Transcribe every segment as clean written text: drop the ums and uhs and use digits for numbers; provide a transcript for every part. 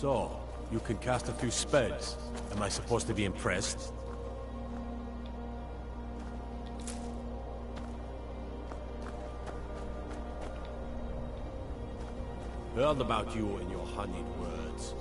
So, you can cast a few spells. Am I supposed to be impressed? Heard about you and your honeyed words.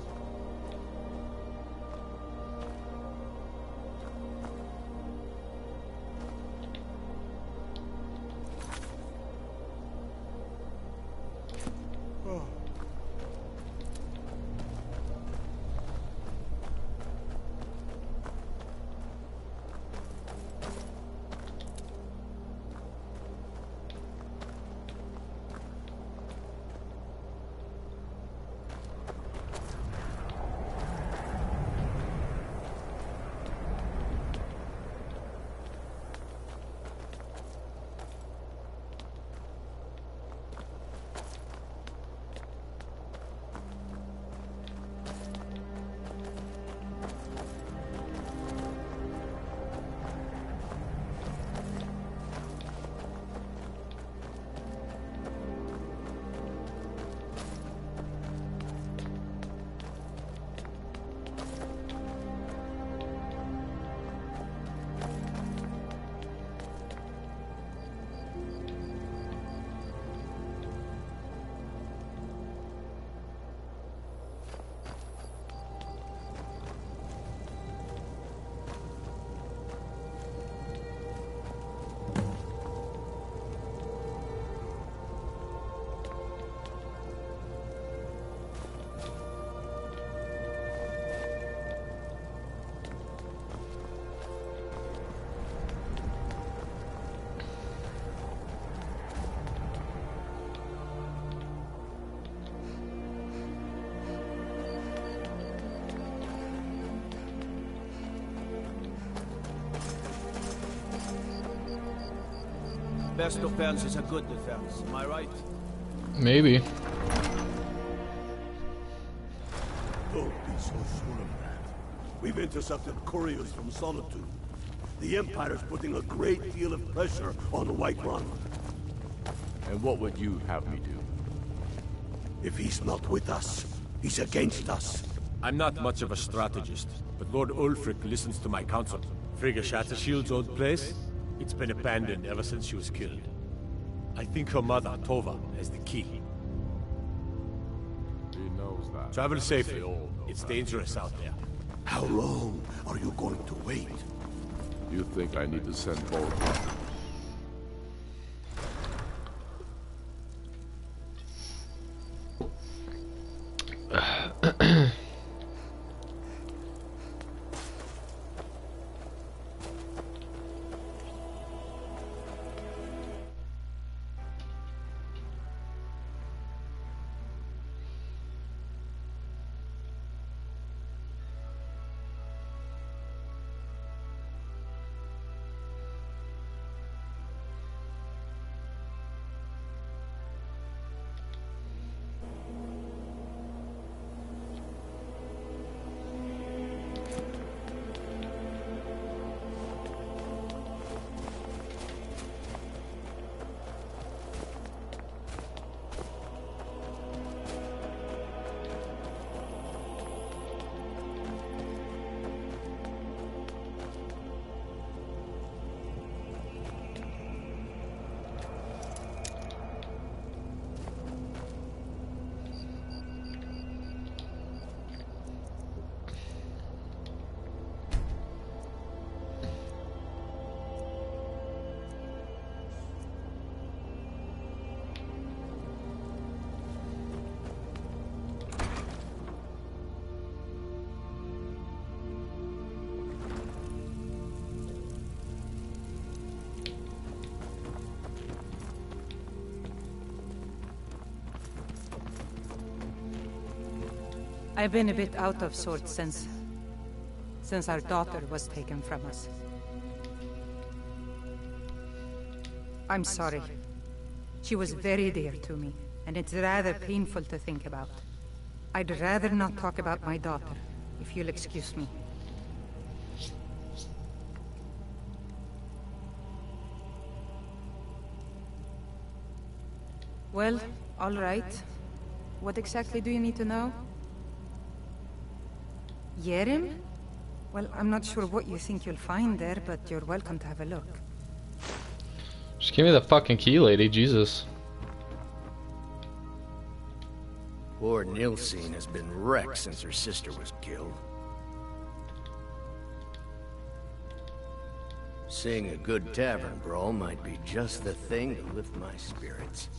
Best defense is a good defense, am I right? Maybe. Don't be so sure of that. We've intercepted couriers from Solitude. The Empire's putting a great deal of pressure on Whiterun. And what would you have me do? If he's not with us, he's against us. I'm not much of a strategist, but Lord Ulfric listens to my counsel. Frigga Shattershield's old place? It's been abandoned ever since she was killed. I think her mother, Tova, has the key. He knows that. Travel safely. It's dangerous out there. How long are you going to wait? You think I need to send both? I've been a bit out of sorts since our daughter was taken from us. I'm sorry. She was very dear to me, and it's rather painful to think about. I'd rather not talk about my daughter, if you'll excuse me. Well, all right. What exactly do you need to know? Yerim? Well, I'm not sure what you think you'll find there, but you're welcome to have a look. Just give me the fucking key, lady. Jesus. Poor Nilsine has been wrecked since her sister was killed. Seeing a good tavern brawl might be just the thing to lift my spirits.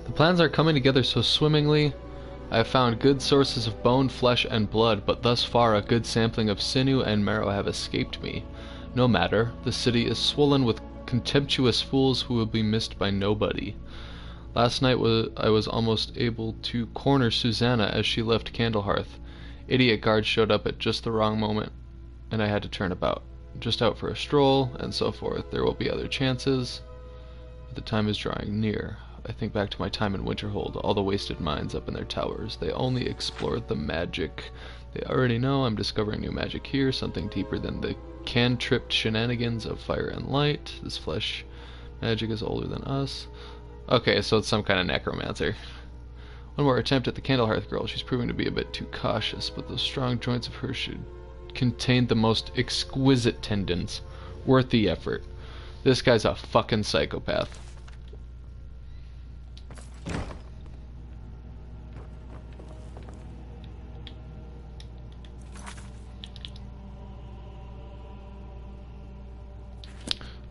The plans are coming together so swimmingly. I have found good sources of bone, flesh, and blood, but thus far a good sampling of sinew and marrow have escaped me. No matter, the city is swollen with contemptuous fools who will be missed by nobody. Last night I was almost able to corner Susanna as she left Candlehearth. Idiot guards showed up at just the wrong moment, and I had to turn about. Just out for a stroll, and so forth. There will be other chances. But the time is drawing near. I think back to my time in Winterhold, all the wasted minds up in their towers. They only explored the magic. They already know I'm discovering new magic here, something deeper than the cantripped shenanigans of fire and light. This flesh magic is older than us. Okay, so it's some kind of necromancer. One more attempt at the Candlehearth girl. She's proving to be a bit too cautious, but those strong joints of hers should contain the most exquisite tendons. Worth the effort. This guy's a fucking psychopath.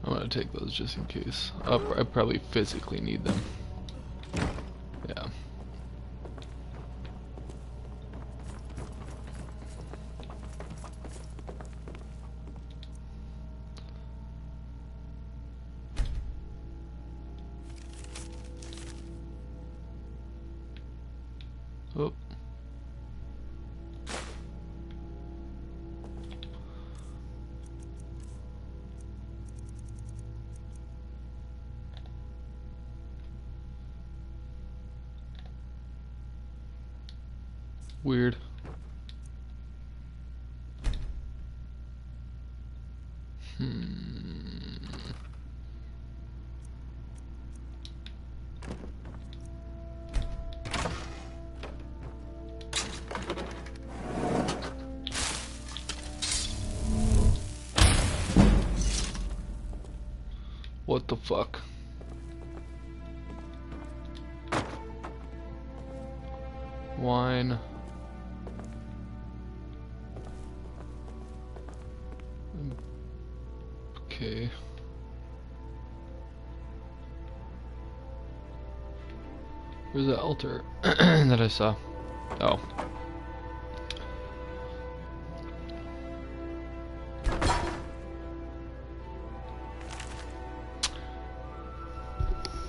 I'm gonna take those just in case. I probably physically need them. Yeah. Oh. Weird. What the fuck? Wine. Okay. Where's the altar that I saw? Oh.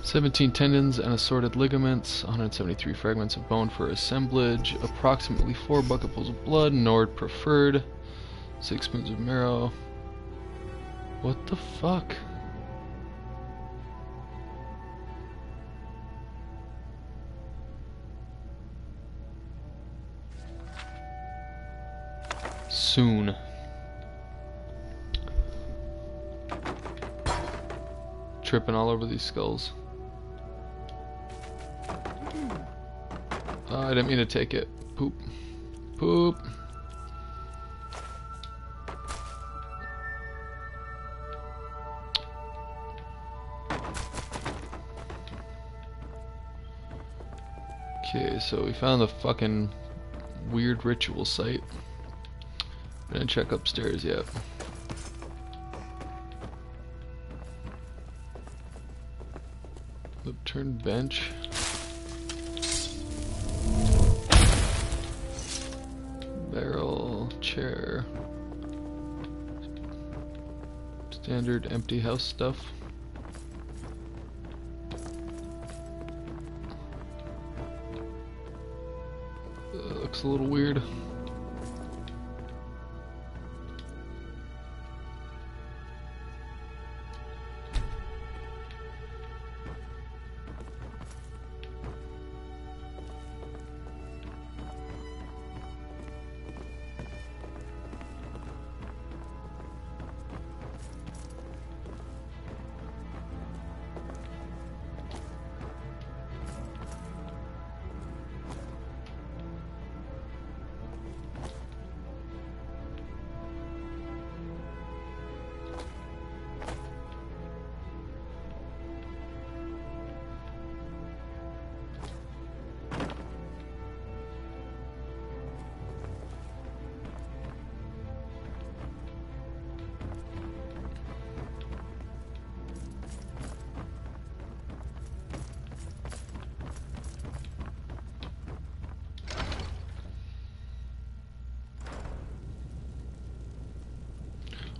"17 tendons and assorted ligaments, 173 fragments of bone for assemblage, approximately 4 bucketfuls of blood, Nord preferred, 6 spoons of marrow." What the fuck? soon. Tripping all over these skulls. Oh, I didn't mean to take it. Poop. Poop. Okay, so we found the fucking weird ritual site. Didn't check upstairs yet. Upturned bench. Barrel, chair. Standard empty house stuff. Looks a little weird.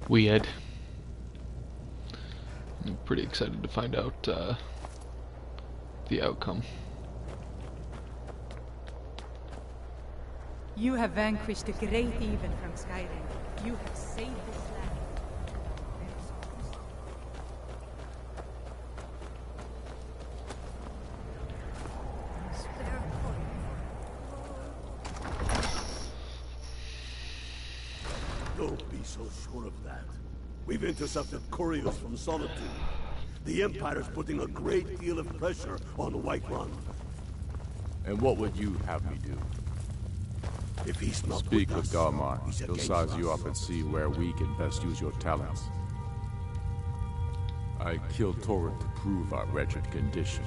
Weird. I'm pretty excited to find out the outcome. You have vanquished the great evil from Skyrim. You have saved this land. Don't be so sure of that. We've intercepted couriers from Solitude. The Empire's putting a great deal of pressure on Whiterun. And what would you have me do? If he's not Speak with with us, Galmar. he's He'll against size you us. up and see where we can best use your talents. I killed Torrent to prove our wretched condition.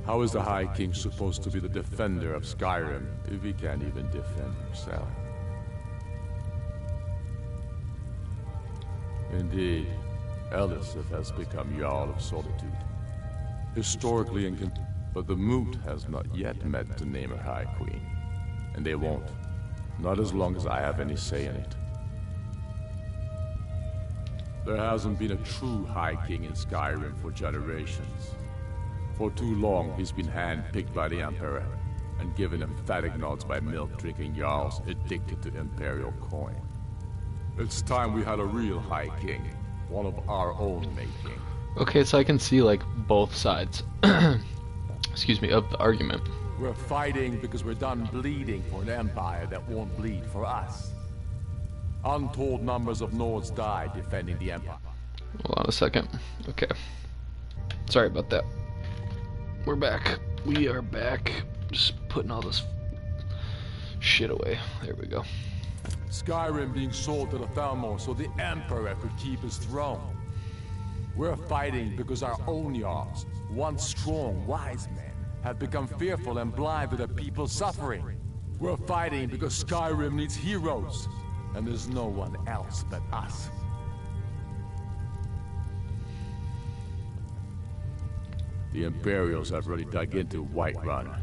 How is the High King supposed to be the defender of Skyrim if he can't even defend himself? Indeed, Elisif has become Jarl of Solitude. Historically but the Moot has not yet met the Namer High Queen. And they won't. Not as long as I have any say in it. There hasn't been a true High King in Skyrim for generations. For too long, he's been hand-picked by the Emperor, and given emphatic nods by milk-drinking Jarls addicted to Imperial coin. It's time we had a real High King, one of our own making. Okay, so I can see like both sides. Excuse me, of the argument. We're fighting because we're done bleeding for an empire that won't bleed for us. Untold numbers of Nords died defending the empire. Hold on a second. Okay. Sorry about that. We're back. We are back. Just putting all this shit away. There we go. Skyrim being sold to the Thalmor so the Emperor could keep his throne. We're fighting because our own Jarls, once strong, wise men, have become fearful and blind to the people's suffering. We're fighting because Skyrim needs heroes, and there's no one else but us. The Imperials have already dug into Whiterun.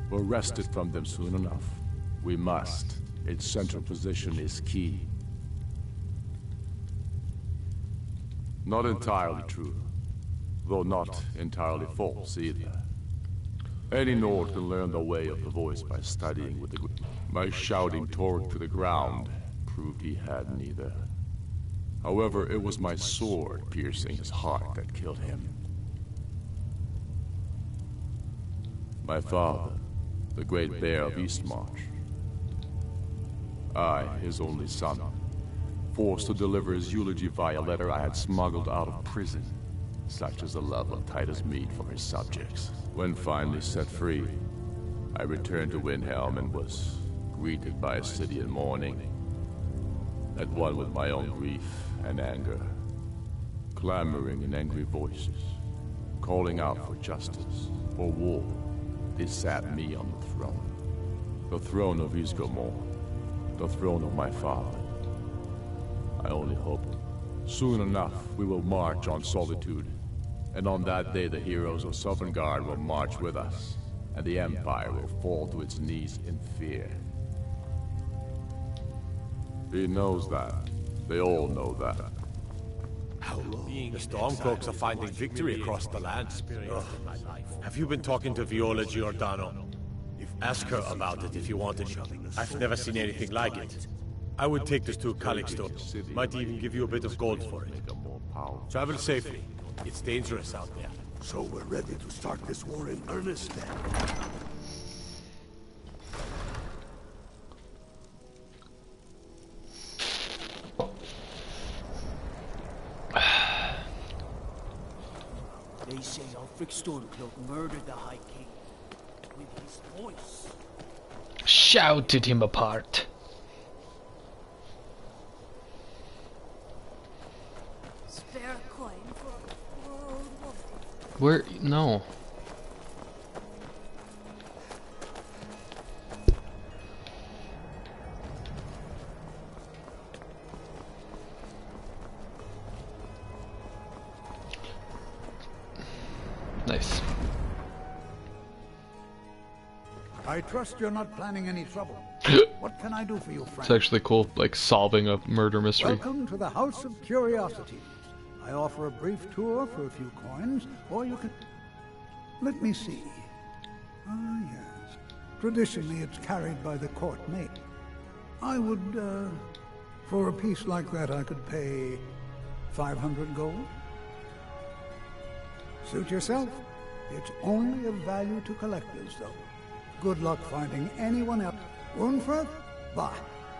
We're wrested from them soon enough. We must. Its central position is key. Not entirely true, though not entirely false either. Any Nord can learn the way of the voice by studying with the group. My shouting Torg to the ground proved he had neither. However, it was my sword piercing his heart that killed him. My father, the great bear of Eastmarch. I, his only son, forced to deliver his eulogy via letter I had smuggled out of prison. Such is the love of Titus Mead for his subjects. When finally set free, I returned to Windhelm and was greeted by a city in mourning, at one with my own grief and anger, clamoring in angry voices, calling out for justice, for war. They sat me on the throne of Ysgramor, the throne of my father. I only hope soon enough we will march on Solitude, and on that day the heroes of Sovngarde will march with us, and the Empire will fall to its knees in fear. He knows that. They all know that. How long? The Stormcloaks are finding victory across the land. Ugh. Have you been talking to Viola Giordano? Ask her about it if you want it. I've never seen anything like it. I would take this to Calixto. Might even give you a bit of gold for it. Travel safely. It's dangerous out there. So we're ready to start this war in earnest then? They say Ulfric Stormcloak murdered the High King with his voice. Shouted him apart. Spare a coin for world wanted. Where? No. Nice. I trust you're not planning any trouble. What can I do for you, friend? It's actually cool, like solving a murder mystery. Welcome to the House of Curiosities. I offer a brief tour for a few coins, or you can... Let me see. Ah, yes. Traditionally, it's carried by the court maid. I would, for a piece like that, I could pay 500 gold. Suit yourself. It's only of value to collectors, though. Good luck finding anyone else. Unferth? Bah,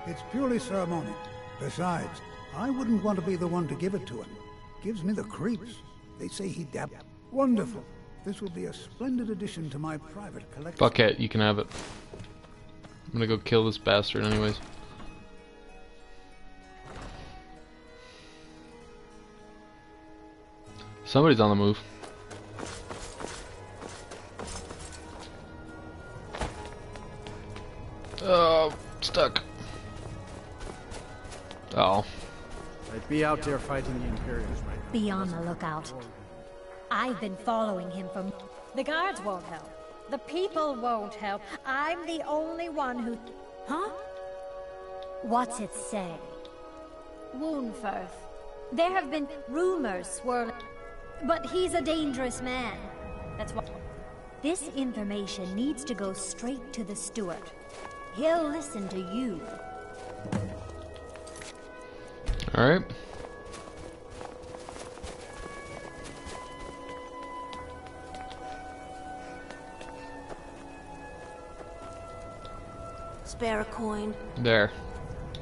it's purely ceremonial. Besides, I wouldn't want to be the one to give it to him. Gives me the creeps. They say he dabbled. Wonderful. This will be a splendid addition to my private collection. Fuck it, you can have it. I'm gonna go kill this bastard anyways. Somebody's on the move. Oh, stuck. Oh. I'd be out there fighting the Imperials right now. Be on the lookout. I've been following him from... The guards won't help. The people won't help. I'm the only one who... Huh? What's it say? Woundfirth. There have been rumors swirling... But he's a dangerous man. That's why... This information needs to go straight to the steward. He'll listen to you. Alright. Spare a coin. There.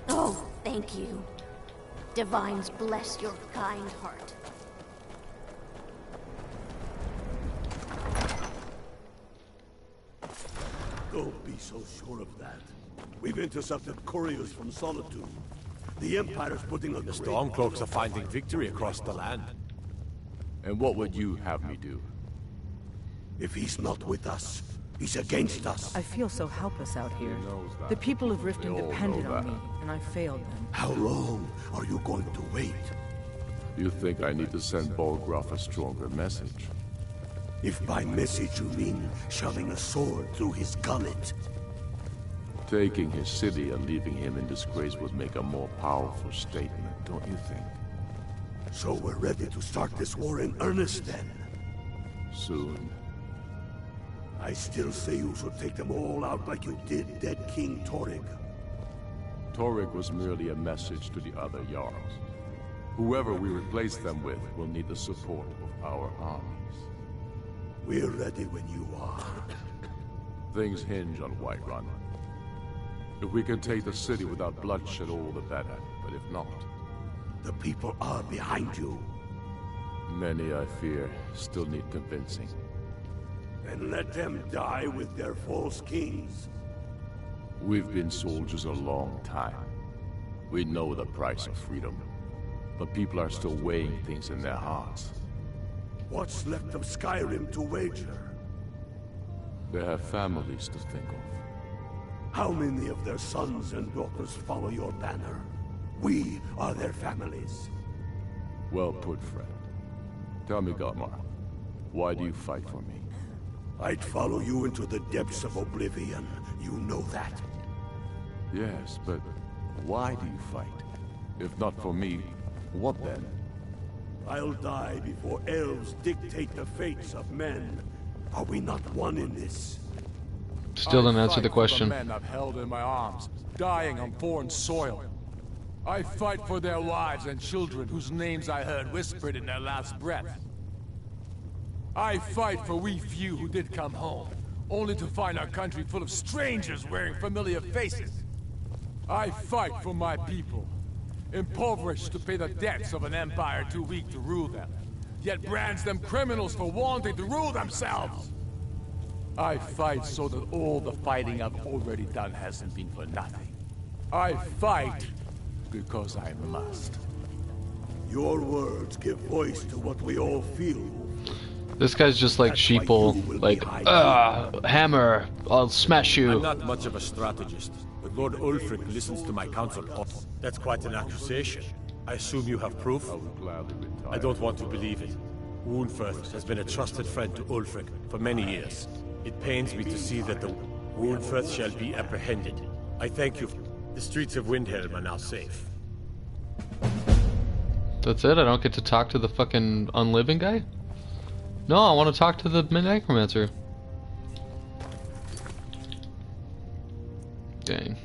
Oh, thank you. Divines bless your kind heart. Don't be so sure of that. We've intercepted couriers from Solitude. The Empire's putting a The Stormcloaks are finding victory across the land. And what would you have me do? If he's not with us, he's against us. I feel so helpless out here. knows that. The people of Riften They all depended know on that. me, and I failed them. How long are you going to wait? You think I need to send Bolgraf a stronger message? If by message you mean shoving a sword through his gullet. Taking his city and leaving him in disgrace would make a more powerful statement, don't you think? So we're ready to start this war in earnest then. Soon. I still say you should take them all out like you did dead King Torrig. Torrig was merely a message to the other Jarls. Whoever we replace them with will need the support of our armies. We're ready when you are. Things hinge on Whiterun. If we can take the city without bloodshed, all the better. But if not... The people are behind you. Many, I fear, still need convincing. Then let them die with their false kings. We've been soldiers a long time. We know the price of freedom. But people are still weighing things in their hearts. What's left of Skyrim to wager? They have families to think of. How many of their sons and daughters follow your banner? We are their families. Well put, friend. Tell me, Garmar, why do you fight for me? I'd follow you into the depths of oblivion. You know that. Yes, but why do you fight? If not for me, what then? I'll die before elves dictate the fates of men. Are we not one in this? Still didn't answer the question. I fight for the men I've held in my arms, dying on foreign soil. I fight for their wives and children whose names I heard whispered in their last breath. I fight for we few who did come home, only to find our country full of strangers wearing familiar faces. I fight for my people, impoverished to pay the debts of an empire too weak to rule them, yet brands them criminals for wanting to rule themselves. I fight so that all the fighting I've already done hasn't been for nothing. I fight because I must. Your words give voice to what we all feel. This guy's just like sheeple, like, hammer, I'll smash you. I'm not much of a strategist, but Lord Ulfric listens to my counsel. That's quite an accusation. I assume you have proof? I would gladly retire. I don't want to believe it. Woundfirth has been a trusted friend to Ulfric for many years. It pains me to see that the Woundfirth shall be apprehended. I thank you. The streets of Windhelm are now safe. That's it? I don't get to talk to the fucking unliving guy? No, I want to talk to the necromancer. Dang.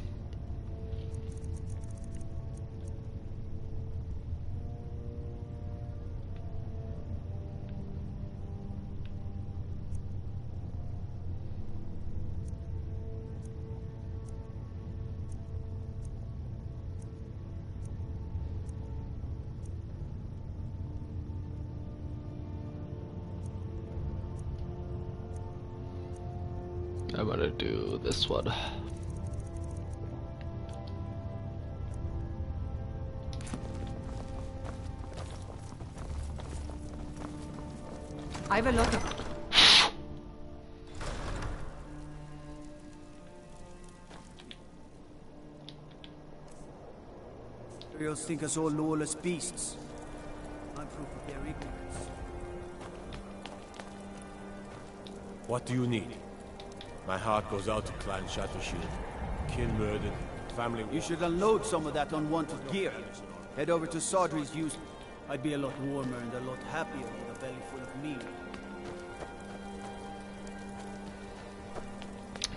I'm gonna do this one. I have a lot of... You'll think us all lawless beasts. I'm proof of their ignorance. What do you need? My heart goes out to Clan Shattershield. Kin murdered, family... You should unload some of that unwanted gear. Head over to Sodri's used. I'd be a lot warmer and a lot happier with a belly full of meal.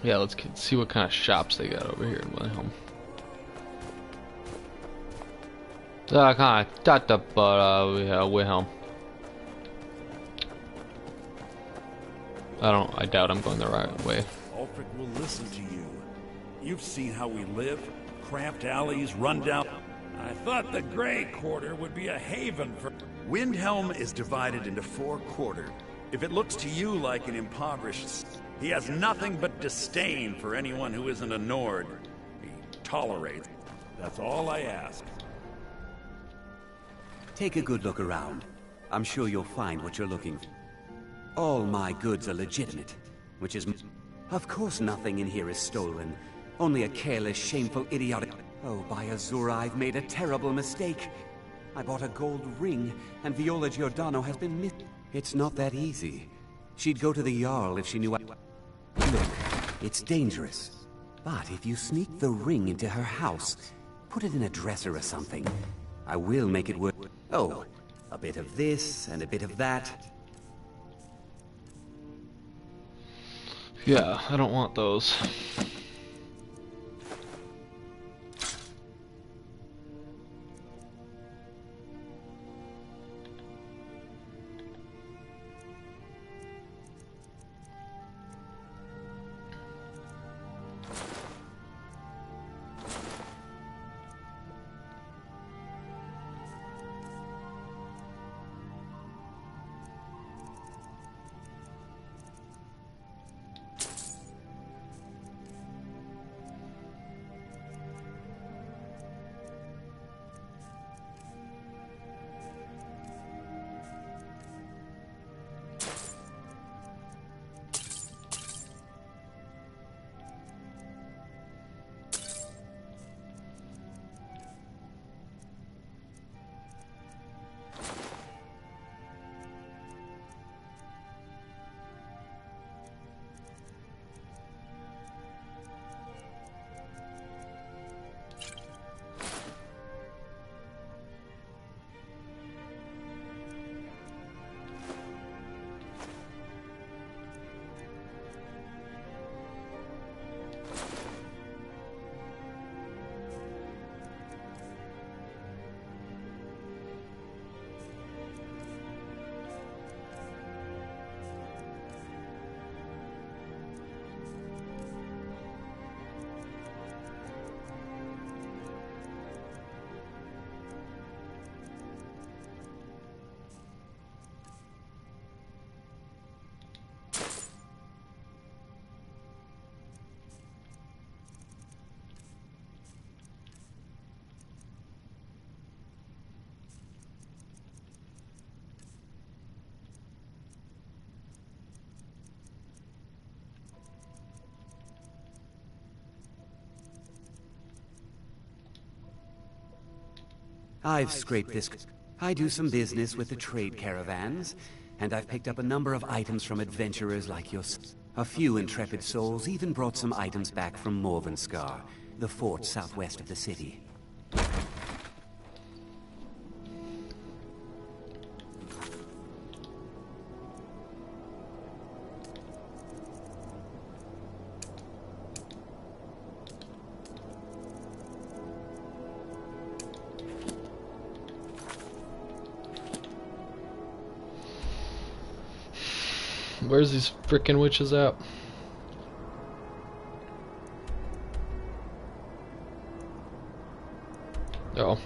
Yeah, let's see what kind of shops they got over here in my home. Kind of we're home. I doubt I'm going the right way. Ulfric will listen to you. You've seen how we live. Cramped alleys, rundown... I thought the Grey Quarter would be a haven for... Windhelm is divided into 4 quarters. If it looks to you like an impoverished... He has nothing but disdain for anyone who isn't a Nord. He tolerates. That's all I ask. Take a good look around. I'm sure you'll find what you're looking for. All my goods are legitimate, which is... Of course nothing in here is stolen. Only a careless, shameful, idiotic... Oh, by Azura, I've made a terrible mistake. I bought a gold ring, and Viola Giordano has been missed. It's not that easy. She'd go to the Jarl if she knew I... Look, it's dangerous. But if you sneak the ring into her house, put it in a dresser or something, I will make it work. Oh, a bit of this and a bit of that. Yeah, I don't want those. I've scraped this. I do some business with the trade caravans, and I've picked up a number of items from adventurers like yourself. A few intrepid souls even brought some items back from Morvenskar, the fort southwest of the city. Where's these frickin' witches at? Oh.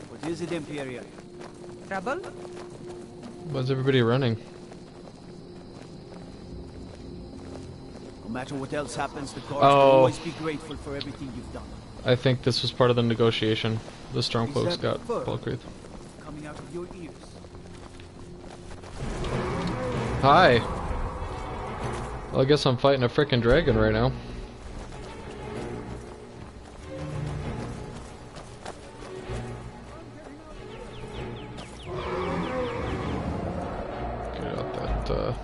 What is it, Imperial? Trouble? Why's everybody running? No matter what else happens, the guards will Oh. always be grateful for everything you've done. I think this was part of the negotiation. The Stormcloaks Is that got fur Falkreath. coming out of your ears? Hi! Well, I guess I'm fighting a frickin' dragon right now. Get out that,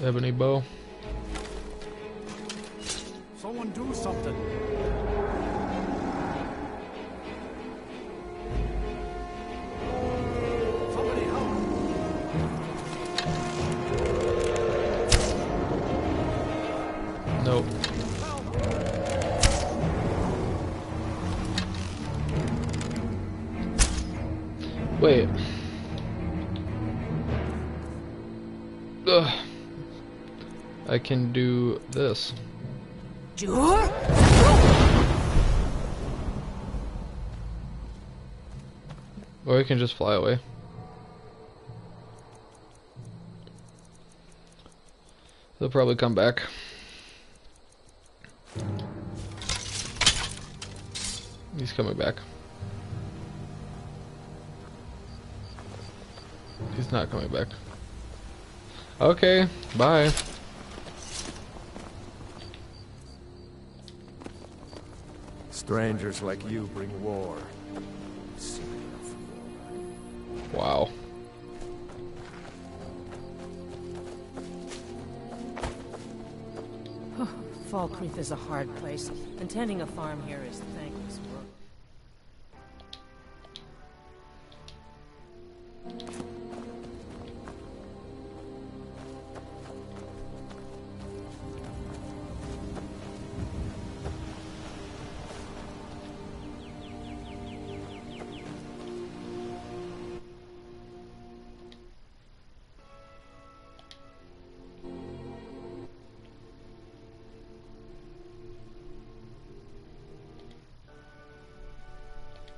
ebony bow. Someone do something. Somebody help. Nope. Wait. Ugh. I can do this. Or I can just fly away. They'll probably come back. He's coming back. He's not coming back. Okay, bye. Strangers like you bring war. Wow. Falkreath is a hard place, and tending a farm here is thankless work.